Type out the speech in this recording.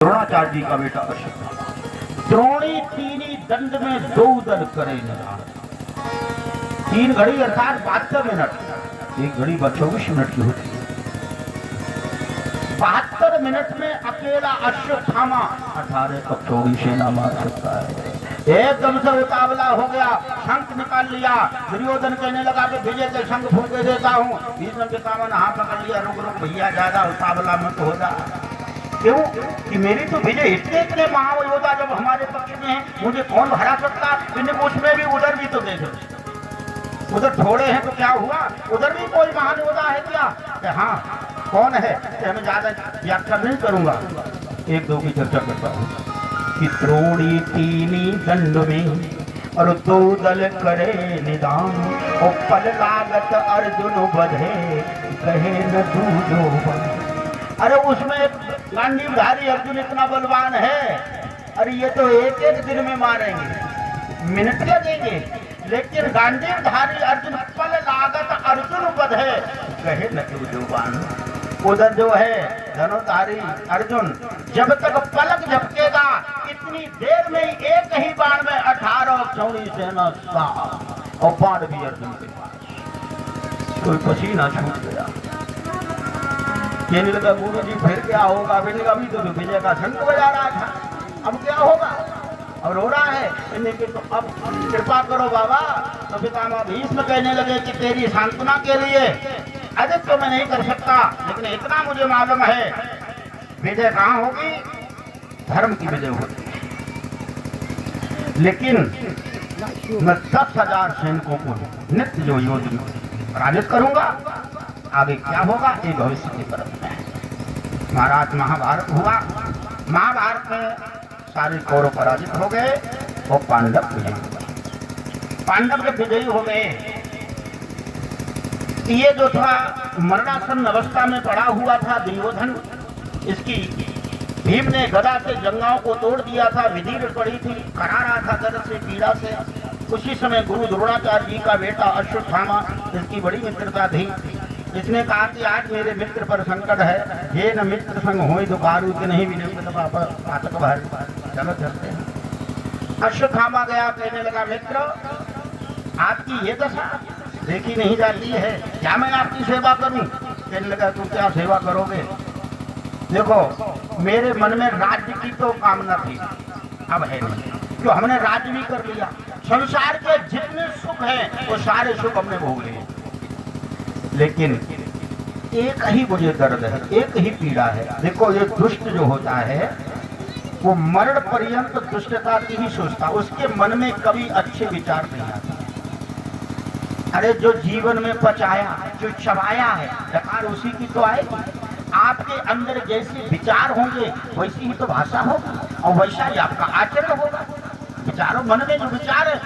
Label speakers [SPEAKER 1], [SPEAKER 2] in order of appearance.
[SPEAKER 1] द्रोणाचार्य जी का बेटा अश्वत्थामा। द्रोणी तीनी दंड में दो दल करे निदान। 3 घड़ी अर्थात 72 मिनट, एक घड़ी 24 मिनट की होती है। 72 मिनट में अकेला अश्वत्थामा 18 पक्षोड़ी सेना मार सकता है। एकदम से उतावला हो गया, शंख निकाल लिया। दुर्योधन कहने लगा कि विजय के शंख फूंके देता हूँ। भीष्म पितामह ने हाथ पकड़ लिया, रुक रुक भैया, ज्यादा उतावला मत हो जा। क्यों कि मेरी तो विजय इतने इतने महायोद्धा जब हमारे पक्ष में है, मुझे कौन हरा सकता। उसमें भी उधर भी तो देखो, उधर थोड़े हैं तो क्या हुआ, उधर भी कोई महान योद्धा है क्या? हाँ, कौन है? मैं ज्यादा व्याख्या नहीं करूंगा, एक दो की चर्चा करता हूँ कि द्रोणी तीनी दंड में और 2 दल करे निदान। और पल लागत अर्जुन बधे कहे न दूजो बन। अरे उसमें गांडीवधारी अर्जुन इतना बलवान है, अरे ये तो एक एक दिन में मारेंगे, मिनट लगेंगे। लेकिन गांडीवधारी अर्जुन पल लागत अर्जुन बधे कहे न दूजो बन। उधर जो है धनुधारी अर्जुन जब तक पलक झपकेगा, इतनी देर में एक ही बाण में 18 चौड़ी सेना साफ। और बाण भी अर्जुन के पास, कोई पसीना छूट गया। कहने लगा गुरु जी फिर क्या होगा? अभी तो विजय का शंख बजा रहा था, अब क्या होगा? अब रो रहा है। कहने के तो अब कृपा करो बाबा। तो पितामह भीष्म कहने लगे कि तेरी सांत्वना के लिए अधिक तो मैं नहीं कर सकता, लेकिन इतना मुझे मालूम है, विजय कहाँ होगी? धर्म की विजय होगी। लेकिन मैं 10,000 सैनिकों को नित्य जो युद्ध में पराजित करूंगा। आगे क्या होगा ये भविष्य की तरफ है। महाराज महाभारत हुआ, महाभारत में सारे कौरव पराजित हो गए और पांडव विजयी हुए। पांडव जब विजयी हो गए, ये जो था मरणासन अवस्था में पड़ा हुआ था दुर्योधन, इसकी भीम ने गदा से जंघाओं को तोड़ दिया था, विधि पड़ी थी, करा रहा था दर्द से पीड़ा से। उसी समय गुरु द्रोणाचार्य जी का बेटा अश्वत्थामा, इसकी बड़ी मित्रता थी। इसने कहा कि आज मेरे मित्र पर संकट है, ये न मित्र संग होई दुखारू के नहीं पातक भारी। चलो चलते हैं। अश्वत्थामा गया, कहने लगा मित्र आपकी ये दशा देखी नहीं जाती है, क्या मैं आपकी सेवा करूं? कहने लगा तुम क्या सेवा करोगे? देखो मेरे मन में राज्य की तो कामना थी, अब है नहीं, क्यों हमने राज्य भी कर लिया। संसार के जितने सुख हैं वो सारे सुख हमने भोग लिए, लेकिन एक ही मुझे दर्द है, एक ही पीड़ा है। देखो ये दुष्ट जो होता है वो मरण पर्यंत दुष्टता की ही सोचता, उसके मन में कभी अच्छे विचार नहीं आते। अरे जो जीवन में पचाया, जो चबाया है, डकार उसी की तो आएगी। आपके अंदर जैसे विचार होंगे वैसी ही तो भाषा होगी, और वैसा ही आपका आचरण होगा। विचारों मन में जो विचार है